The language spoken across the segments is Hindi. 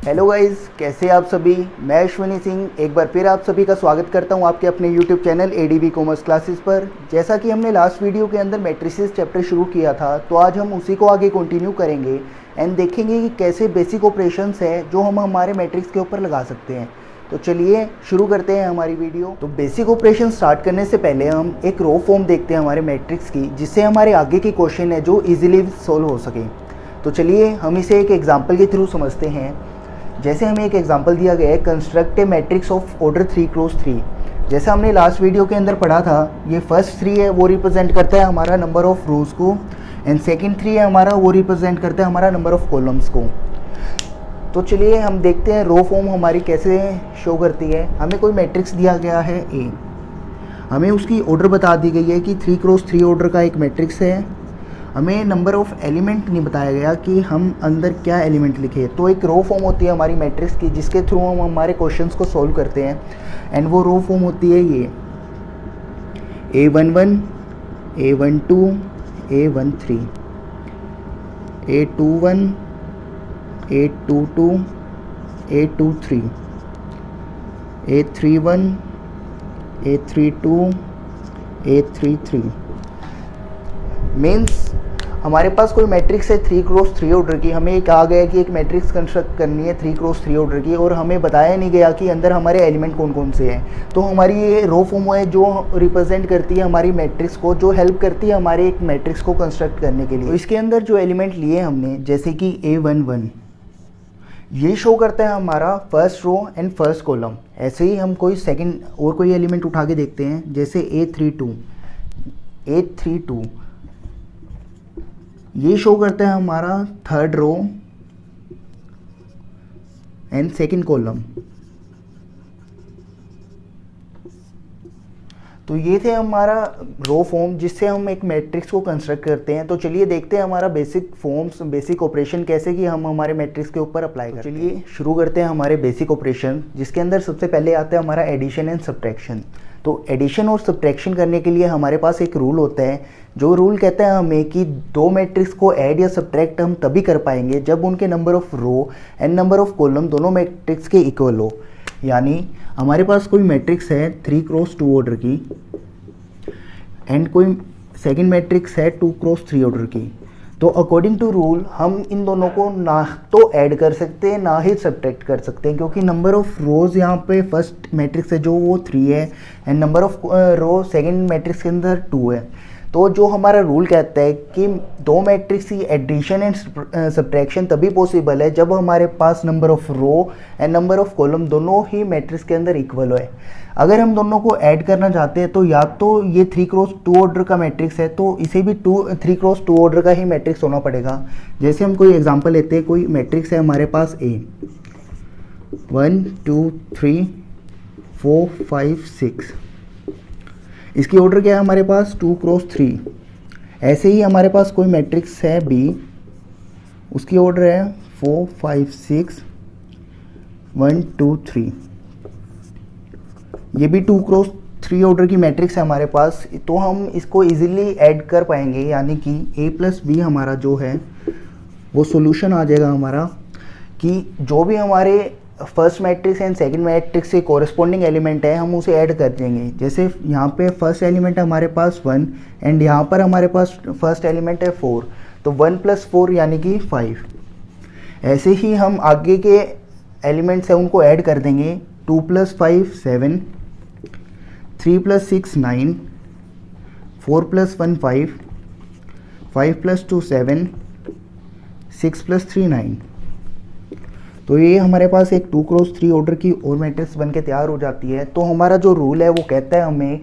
हेलो गाइस, कैसे आप सभी। मैं अश्विनी सिंह एक बार फिर आप सभी का स्वागत करता हूं आपके अपने YouTube channel ADB commerce classes पर। जैसा कि हमने लास्ट वीडियो के अंदर मैट्रिसेस चैप्टर शुरू किया था, तो आज हम उसी को आगे कंटिन्यू करेंगे एंड देखेंगे कि कैसे बेसिक ऑपरेशंस है जो हम हमारे मैट्रिक्स के ऊपर लगा सकते हैं। तो चलिए शुरू करते हैं हमारी वीडियो। तो बेसिक ऑपरेशन स्टार्ट करने से पहले हम एक रो फॉर्म देखते हैं हमारे मैट्रिक्स की, जिससे हमारे आगे के क्वेश्चन है जो ईजिली सोल्व हो सके। तो चलिए हम इसे एक एग्जाम्पल के थ्रू समझते हैं। जैसे हमें एक एग्जांपल दिया गया है, construct A matrix of order 3x3। जैसा हमने लास्ट वीडियो के अंदर पढ़ा था, ये फर्स्ट 3 है वो रिप्रेजेंट करता है हमारा नंबर ऑफ रोज को, एंड सेकंड 3 है हमारा वो रिप्रेजेंट करता है हमारा नंबर ऑफ कॉलम्स को। तो चलिए हम देखते हैं रो फॉर्म हमारी कैसे शो करती है। हमें कोई मैट्रिक्स दिया गया है ए, हमें उसकी ऑर्डर बता दी गई है कि 3x3 ऑर्डर का एक मैट्रिक्स है। हमें नंबर ऑफ एलिमेंट नहीं बताया गया कि हम अंदर क्या एलिमेंट लिखे। तो एक रो फॉर्म होती है हमारी मैट्रिक्स की, जिसके थ्रू हम हमारे क्वेश्चंस को सॉल्व करते हैं। एंड वो रो फॉर्म होती है ये A11, A12, A13, A21, A22, A23, A31, A32, A33। Means हमारे पास कोई मैट्रिक्स है 3x3 ऑर्डर की। हमें कहा गया कि एक मैट्रिक्स कंस्ट्रक्ट करनी है 3x3 ऑर्डर की, और हमें बताया नहीं गया कि अंदर हमारे एलिमेंट कौन कौन से हैं। तो हमारी ये रो फॉर्म है जो रिप्रेजेंट करती है हमारी मैट्रिक्स को, जो हेल्प करती है हमारे एक मैट्रिक्स को कंस्ट्रक्ट करने के लिए। तो इसके अंदर जो एलिमेंट लिए हमने, जैसे कि A11, ये शो करता है हमारा first row and first column. ऐसे ही हम कोई सेकंड और कोई एलिमेंट उठा के देखते हैं, जैसे A32, ये शो करता है हमारा third row and second column. तो ये थे हमारा रो फॉर्म जिससे हम एक मैट्रिक्स को कंस्ट्रक्ट करते हैं। तो चलिए देखते हैं हमारा बेसिक फॉर्म्स, बेसिक ऑपरेशन कैसे कि हम हमारे मैट्रिक्स के ऊपर अप्लाई करते हैं। चलिए शुरू करते हैं हमारे बेसिक ऑपरेशन, जिसके अंदर सबसे पहले आता है हमारा एडिशन एंड सब्ट्रैक्शन। तो एडिशन और सब्ट्रैक्शन करने के लिए हमारे पास एक रूल होता है, जो रूल कहता है हमें कि दो मैट्रिक्स को ऐड या सब्ट्रैक्ट हम तभी कर पाएंगे जब उनके number of row and number of column दोनों मैट्रिक्स के इक्वल हो। यानी हमारे पास कोई मैट्रिक्स है 3x2 ऑर्डर की, एंड कोई सेकंड मैट्रिक्स है 2x3 ऑर्डर की। तो अकॉर्डिंग टू रूल हम इन दोनों को ना तो ऐड कर सकते हैं ना ही सब्ट्रैक्ट कर सकते हैं, क्योंकि नंबर ऑफ रोज यहाँ पे फर्स्ट मैट्रिक्स है जो वो 3 है, and number of row second matrix के अंदर 2 है। तो जो हमारा रूल कहता है कि दो मैट्रिक्स की एडिशन एंड सब्ट्रैक्शन तभी पॉसिबल है जब हमारे पास number of row and number of column दोनों ही मैट्रिक्स के अंदर इक्वल हो। अगर हम दोनों को ऐड करना चाहते हैं तो या तो ये 3x2 ऑर्डर का मैट्रिक्स है, तो इसे भी 3x2 ऑर्डर का ही मैट्रिक्स होना पड़ेगा। जैसे हम कोई एग्जांपल लेते हैं, कोई मैट्रिक्स है हमारे पास A 1 2 3 4 5 6, इसकी ऑर्डर क्या है हमारे पास 2x3। ऐसे ही हमारे पास कोई मैट्रिक्स है B, उसकी ऑर्डर है 4 5 6 1 2 3, ये भी 2x3 ऑर्डर की मैट्रिक्स है हमारे पास। तो हम इसको इजीली ऐड कर पाएंगे, यानी कि A+B हमारा जो है वो सॉल्यूशन आ जाएगा हमारा, कि जो भी हमारे first matrix and second matrix के कॉरेस्पॉन्डिंग एलिमेंट है हम उसे ऐड कर देंगे। जैसे यहाँ पे फर्स्ट एलिमेंट है हमारे पास 1, एंड यहाँ पर हमारे पास फर्स्ट एलिमेंट है 4, तो 1 + 4 यानी कि 5। ऐसे ही हम आगे के एलिमेंट्स हैं उनको ऐड कर देंगे। 2 + 5 7, 3 + 6 9, 4 + 1 5, 5 + 2 7, 6 + 3 9। तो ये हमारे पास एक 2x3 ऑर्डर की और मैट्रिक्स बन के तैयार हो जाती है। तो हमारा जो रूल है वो कहता है हमें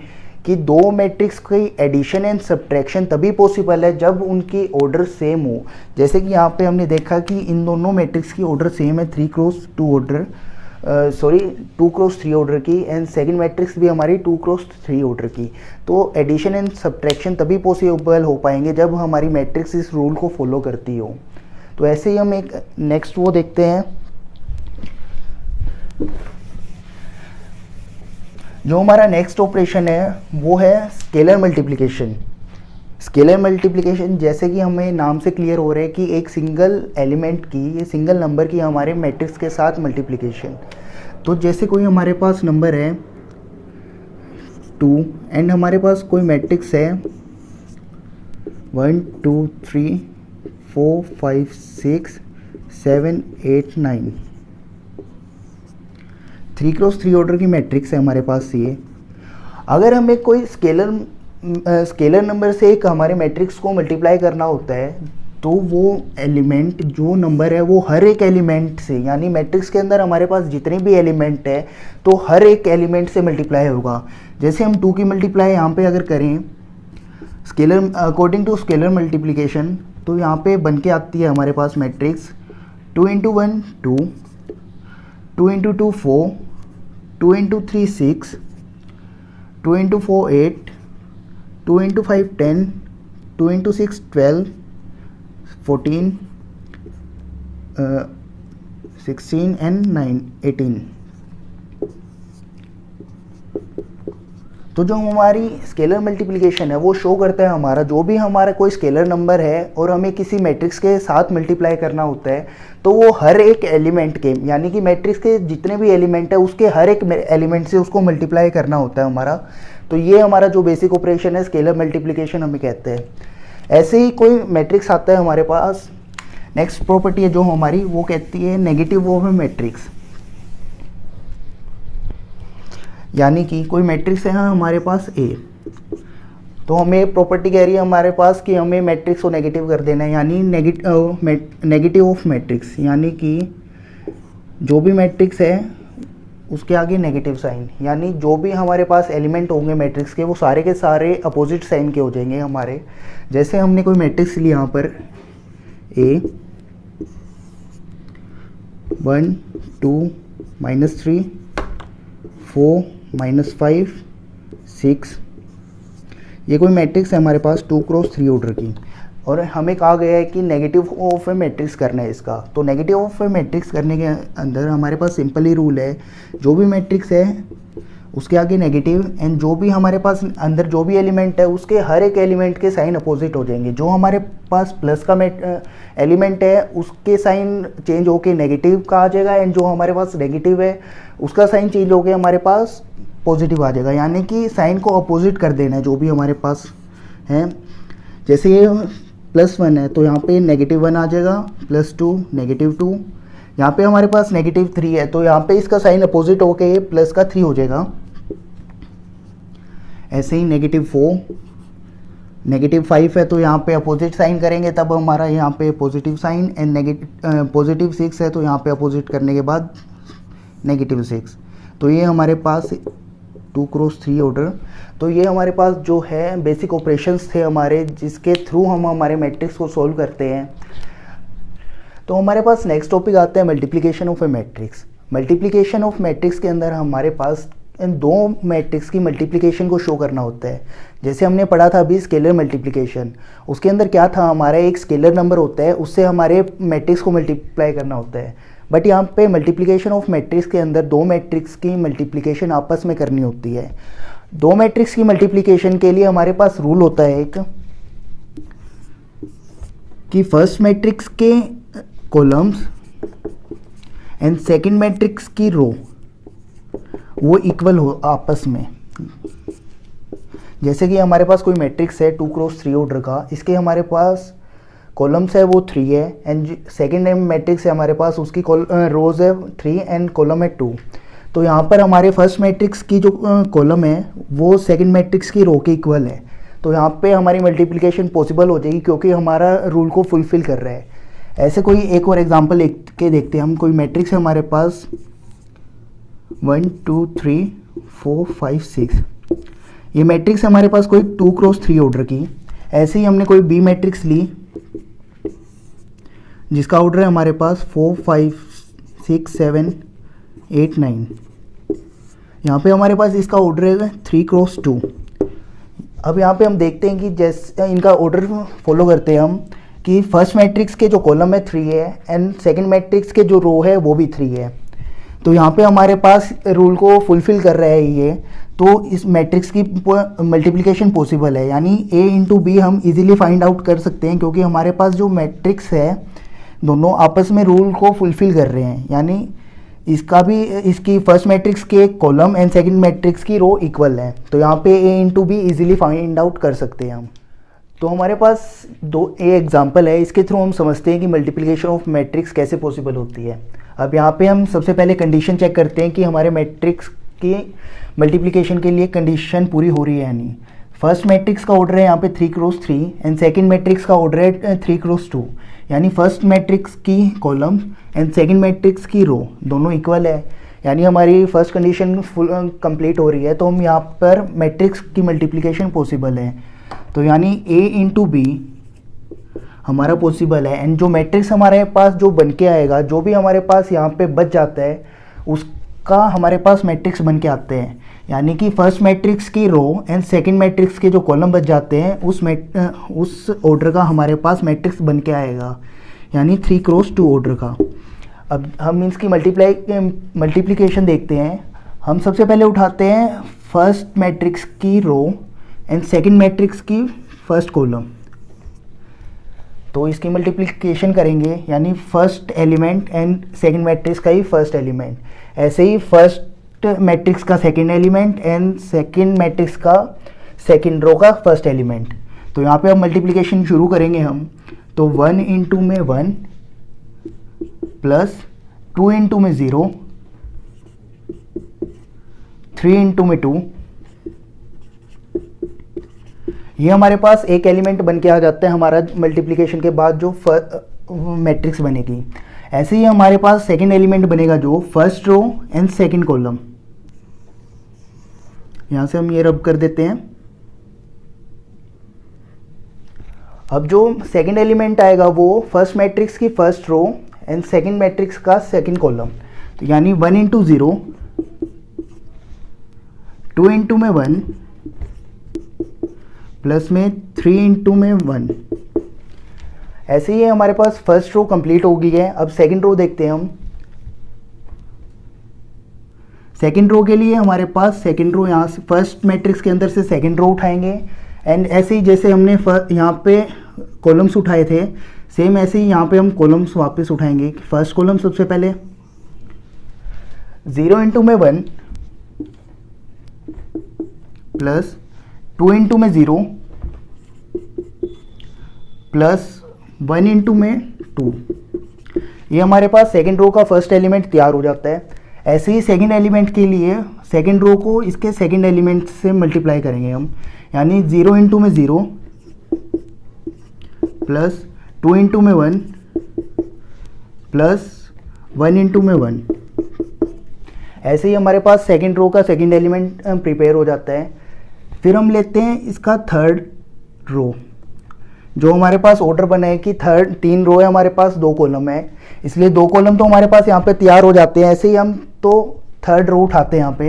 कि दो मैट्रिक्स की एडिशन एंड सब्ट्रैक्शन तभी पॉसिबल है जब उनकी ऑर्डर सेम हो। जैसे कि यहाँ पे हमने देखा कि इन दोनों मैट्रिक्स की ऑर्डर सेम है 3x2 ऑर्डर 2x3 ऑर्डर की, एंड सेकंड मैट्रिक्स भी हमारी 2x3 ऑर्डर की। तो एडिशन एंड सब्ट्रैक्शन तभी पॉसिबल हो पाएंगे जब हमारी मैट्रिक्स इस रूल को फॉलो करती हो। तो ऐसे ही हम एक नेक्स्ट वो देखते हैं, जो हमारा नेक्स्ट ऑपरेशन है वो है स्केलर मल्टीप्लिकेशन। स्केलर मल्टीप्लिकेशन जैसे कि हमें नाम से क्लियर हो रहा है कि एक सिंगल एलिमेंट की, ये सिंगल नंबर की हमारे मैट्रिक्स के साथ मल्टीप्लिकेशन। तो जैसे कोई हमारे पास नंबर है 2 एंड हमारे पास कोई मैट्रिक्स है 1 2 3 4 5 6 7 8 9, 3x3 ऑर्डर की मैट्रिक्स है हमारे पास ये। अगर हमें कोई स्केलर नंबर से एक हमारे मैट्रिक्स को मल्टीप्लाई करना होता है तो वो एलिमेंट जो नंबर है वो हर एक एलिमेंट से, यानी मैट्रिक्स के अंदर हमारे पास जितने भी एलिमेंट है तो हर एक एलिमेंट से मल्टीप्लाई होगा। जैसे हम 2 की मल्टीप्लाई यहाँ पे अगर करें scalar according to scalar multiplication, तो यहाँ पे बन के आती है हमारे पास मैट्रिक्स 2 × 1 2, 2 × 2 4, 2 × 3 6, 2 × 4 8, 2 × 5 10, 2 × 6 12, 14, 16 एंड 9 18। तो जो हमारी स्केलर मल्टीप्लिकेशन है वो शो करता है हमारा जो भी हमारा कोई स्केलर नंबर है और हमें किसी मैट्रिक्स के साथ मल्टीप्लाई करना होता है तो वो हर एक एलिमेंट के, यानी कि मैट्रिक्स के जितने भी एलिमेंट है उसके हर एक एलिमेंट से उसको मल्टीप्लाई करना होता है हमारा। तो ये हमारा जो बेसिक ऑपरेशन है स्केलर मल्टीप्लिकेशन हमें कहते हैं। ऐसे ही कोई मैट्रिक्स आता है हमारे पास, नेक्स्ट प्रॉपर्टी है जो हमारी वो कहती है नेगेटिव ऑफ ए मैट्रिक्स। यानी कि कोई मैट्रिक्स है हमारे पास A, तो हमें प्रॉपर्टी कह रही है हमारे पास कि हमें मैट्रिक्स को नेगेटिव कर देना है, यानी नेगेटिव ऑफ मैट्रिक्स, यानी कि जो भी मैट्रिक्स है उसके आगे नेगेटिव साइन, यानी जो भी हमारे पास एलिमेंट होंगे मैट्रिक्स के वो सारे के सारे अपोजिट साइन के हो जाएंगे हमारे। जैसे हमने कोई मैट्रिक्स लिया यहाँ पर A 1 2 -3 4 -5 6, ये कोई मैट्रिक्स है हमारे पास 2x3 ऑर्डर की, और हमें कहा गया है कि नेगेटिव ऑफ ए मैट्रिक्स करना है इसका। तो नेगेटिव ऑफ ए मैट्रिक्स करने के अंदर हमारे पास सिंपल ही रूल है, जो भी मैट्रिक्स है उसके आगे नेगेटिव एंड जो भी हमारे पास अंदर जो भी एलिमेंट है उसके हर एक एलिमेंट के साइन अपोजिट हो जाएंगे। जो हमारे पास प्लस का एलिमेंट है उसके साइन चेंज होके नेगेटिव का आ जाएगा एंड जो हमारे पास नेगेटिव है उसका साइन चेंज होके हमारे पास पॉजिटिव आ जाएगा, यानी कि साइन को अपोजिट कर देना है जो भी हमारे पास है। जैसे ये +1 है तो यहाँ पे -1 आ जाएगा, +2 -2, यहाँ पे हमारे पास -3 है तो यहाँ पे इसका साइन अपोजिट होके प्लस का 3 हो जाएगा। ऐसे ही -4 -5 है तो यहाँ पे अपोजिट साइन करेंगे तब हमारा यहाँ पे पॉजिटिव साइन एंड +6 है तो यहाँ पे अपोजिट करने के बाद -6। तो ये हमारे पास 2x3 ऑर्डर। तो ये हमारे पास जो है बेसिक ऑपरेशंस थे हमारे जिसके थ्रू हम हमारे मैट्रिक्स को सॉल्व करते हैं। तो हमारे पास नेक्स्ट टॉपिक आता है multiplication of A matrix. Multiplication of matrix के अंदर हमारे पास इन दो मैट्रिक्स की मल्टीप्लिकेशन को शो करना होता है। जैसे हमने पढ़ा था अभी स्केलर मल्टीप्लिकेशन, उसके अंदर क्या था, हमारा एक स्केलर नंबर होता है उससे हमारे मैट्रिक्स को मल्टीप्लाई करना होता है। बट यहाँ पे मल्टीप्लिकेशन ऑफ मैट्रिक्स के अंदर दो मैट्रिक्स की मल्टीप्लिकेशन आपस में करनी होती है। दो मैट्रिक्स की मल्टीप्लिकेशन के लिए हमारे पास रूल होता है एक कि फर्स्ट मैट्रिक्स के कॉलम्स एंड सेकंड मैट्रिक्स की रो वो इक्वल हो आपस में। जैसे कि हमारे पास कोई मैट्रिक्स है 2x3 ऑर्डर का, इसके हमारे पास कॉलम्स है वो 3 है एंड सेकेंड मैट्रिक्स है हमारे पास उसकी रोज है 3 एंड कॉलम है 2। तो यहाँ पर हमारे फर्स्ट मैट्रिक्स की जो कॉलम है वो सेकंड मैट्रिक्स की रो के इक्वल है। तो यहाँ पे हमारी मल्टीप्लिकेशन पॉसिबल हो जाएगी क्योंकि हमारा रूल को फुलफिल कर रहा है। ऐसे कोई एक और एग्जांपल के देखते हैं हम। कोई मैट्रिक्स है हमारे पास 1 2 3 4 5 6, ये मैट्रिक्स हमारे पास कोई 2x3 ऑर्डर की। ऐसे ही हमने कोई बी मैट्रिक्स ली जिसका ऑर्डर है हमारे पास 4 5 6 7 8 9। यहाँ पे हमारे पास इसका ऑर्डर है 3x2। अब यहाँ पे हम देखते हैं कि जैसे इनका ऑर्डर फॉलो करते हैं हम कि फर्स्ट मैट्रिक्स के जो कॉलम है 3 है एंड सेकंड मैट्रिक्स के जो रो है वो भी 3 है। तो यहाँ पे हमारे पास रूल को फुलफिल कर रहा है ये। तो इस मैट्रिक्स की मल्टीप्लिकेशन पॉसिबल है, यानी a इंटू बी हम इजीली फाइंड आउट कर सकते हैं, क्योंकि हमारे पास जो मैट्रिक्स है दोनों आपस में रूल को फुलफिल कर रहे हैं, यानी इसका भी इसकी फर्स्ट मैट्रिक्स के कॉलम एंड सेकंड मैट्रिक्स की रो इक्वल है, तो यहाँ पे a into be easily find out कर सकते हैं हम। तो हमारे पास दो एग्जांपल है, इसके थ्रू हम समझते हैं कि मल्टीप्लिकेशन ऑफ मैट्रिक्स कैसे पॉसिबल होती है। अब यहाँ पे हम सबसे पहले कंडीशन चेक करते हैं कि हमारे मैट्रिक्स की मल्टीप्लिकेशन के लिए कंडीशन पूरी हो रही है या नहीं। फर्स्ट मैट्रिक्स का ऑर्डर है यहाँ पे 3x3 एंड सेकंड मैट्रिक्स का ऑर्डर है 3x2, यानी फर्स्ट मैट्रिक्स की कॉलम एंड सेकंड मैट्रिक्स की रो दोनों इक्वल है, यानी हमारी फर्स्ट कंडीशन फुल कंप्लीट हो रही है। तो हम यहाँ पर मैट्रिक्स की मल्टीप्लिकेशन पॉसिबल है, तो यानी a इंटू बी हमारा पॉसिबल है। एंड जो मैट्रिक्स हमारे पास जो बन के आएगा, जो भी हमारे पास यहाँ पे बच जाता है उसका हमारे पास मैट्रिक्स बन के आते हैं, यानी कि फर्स्ट मैट्रिक्स की रो एंड सेकंड मैट्रिक्स के जो कॉलम बच जाते हैं उस ऑर्डर का हमारे पास मैट्रिक्स बन के आएगा, यानी 3x2 ऑर्डर का। अब हम इसकी मल्टीप्लिकेशन देखते हैं। हम सबसे पहले उठाते हैं फर्स्ट मैट्रिक्स की रो एंड सेकंड मैट्रिक्स की फर्स्ट कॉलम, तो इसकी मल्टीप्लिकेशन करेंगे, यानी first element and second matrix का ही फर्स्ट एलिमेंट, ऐसे ही फर्स्ट मैट्रिक्स का second element and second matrix का सेकंड रो का फर्स्ट एलिमेंट। तो यहाँ पे अब मल्टीप्लिकेशन शुरू करेंगे हम, तो 1 इंटू में 1 प्लस 2 इंटू में 0, 3 इंटू में 2, ये हमारे पास एक एलिमेंट बन के आ जाता है हमारा मल्टीप्लिकेशन के बाद जो मैट्रिक्स बनेगी। ऐसे ही हमारे पास सेकंड एलिमेंट बनेगा जो first row and second column, यहां से हम ये रब कर देते हैं। अब जो सेकंड एलिमेंट आएगा वो फर्स्ट मैट्रिक्स की first row and second matrix का सेकंड कॉलम, तो यानी 1 इंटू 0, 2 इंटू में 1 प्लस में 3 इंटू में 1। ऐसे ही हमारे पास फर्स्ट रो कंप्लीट हो गई है। अब सेकंड रो देखते हैं हम। सेकंड रो के लिए हमारे पास सेकंड रो यहाँ से फर्स्ट मैट्रिक्स के अंदर से सेकंड रो उठाएंगे, एंड ऐसे ही जैसे हमने यहाँ पे कॉलम्स उठाए थे, सेम ऐसे ही यहाँ पे हम कॉलम्स वापस उठाएंगे। फर्स्ट कॉलम सबसे पहले 0 इंटू में 1 प्लस 2 इंटू में 0 प्लस 1 इंटू में 2, ये हमारे पास सेकंड रो का फर्स्ट एलिमेंट तैयार हो जाता है। ऐसे ही सेकंड एलिमेंट के लिए सेकंड रो को इसके सेकंड एलिमेंट से मल्टीप्लाई करेंगे हम, यानी 0 इंटू में 0 प्लस 2 इंटू में 1 प्लस 1 इंटू में 1। ऐसे ही हमारे पास सेकंड रो का सेकंड एलिमेंट प्रिपेयर हो जाता है। फिर हम लेते हैं इसका थर्ड रो, जो हमारे पास ऑर्डर बना है कि थर्ड 3 रो है हमारे पास, 2 कॉलम है, इसलिए 2 कॉलम तो हमारे पास यहाँ पे तैयार हो जाते हैं। ऐसे ही हम तो थर्ड रो उठाते हैं यहाँ पे,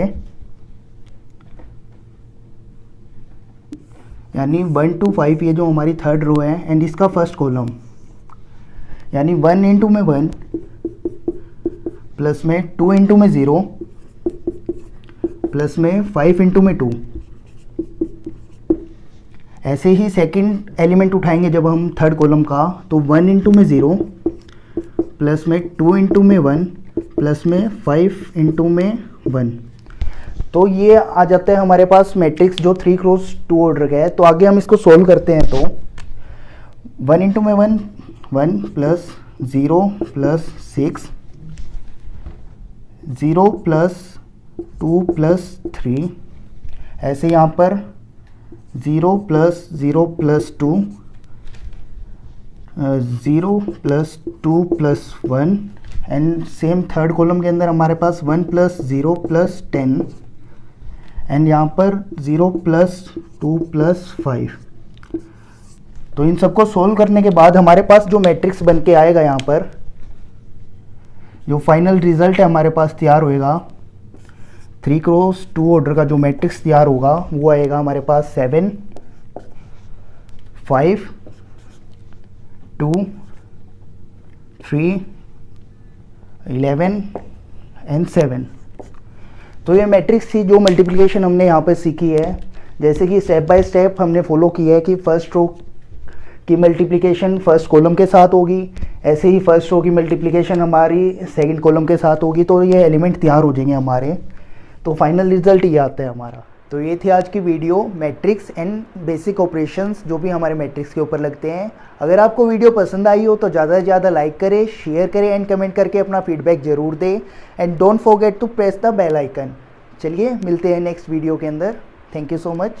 यानी 1 to 5 ये जो हमारी थर्ड रो है एंड इसका फर्स्ट कॉलम, यानी 1 इंटू में 1 प्लस में 2 इंटू में 0 प्लस में 5 इंटू में 2। ऐसे ही सेकंड एलिमेंट उठाएंगे जब हम थर्ड कॉलम का, तो 1 इंटू में 0 प्लस में 2 इंटू में 1 प्लस में 5 इंटू में 1। तो ये आ जाता है हमारे पास मैट्रिक्स जो 3x2 ऑर्डर का है। तो आगे हम इसको सोल्व करते हैं। तो 1 इंटू में 1 1 प्लस 0 प्लस 6 0 प्लस 2 प्लस 3, ऐसे यहाँ पर 0 plus 0 plus 2 0 plus 2 plus 1 and same third column के अंदर हमारे पास 1 प्लस 0 प्लस 10 एंड यहाँ पर 0 प्लस 2 प्लस 5। तो इन सबको सोल्व करने के बाद हमारे पास जो मैट्रिक्स बन के आएगा, यहाँ पर जो फाइनल रिजल्ट है हमारे पास तैयार होएगा, 3x2 ऑर्डर का जो मैट्रिक्स तैयार होगा वो आएगा हमारे पास 7 5 2 3 11 एंड 7। तो ये मैट्रिक्स थी जो मल्टीप्लिकेशन हमने यहाँ पर सीखी है। जैसे कि स्टेप बाय स्टेप हमने फॉलो किया है कि फर्स्ट रो की मल्टीप्लिकेशन फर्स्ट कॉलम के साथ होगी, ऐसे ही फर्स्ट रो की मल्टीप्लिकेशन हमारी सेकंड कॉलम के साथ होगी, तो ये एलिमेंट तैयार हो जाएंगे हमारे। तो फाइनल रिजल्ट ये आता है हमारा। तो ये थी आज की video, matrix and basic operations जो भी हमारे मैट्रिक्स के ऊपर लगते हैं। अगर आपको वीडियो पसंद आई हो तो ज़्यादा से ज़्यादा लाइक करें, शेयर करें एंड कमेंट करके अपना फीडबैक ज़रूर दें and don't forget to press the bell icon. चलिए मिलते हैं नेक्स्ट वीडियो के अंदर। Thank you so much.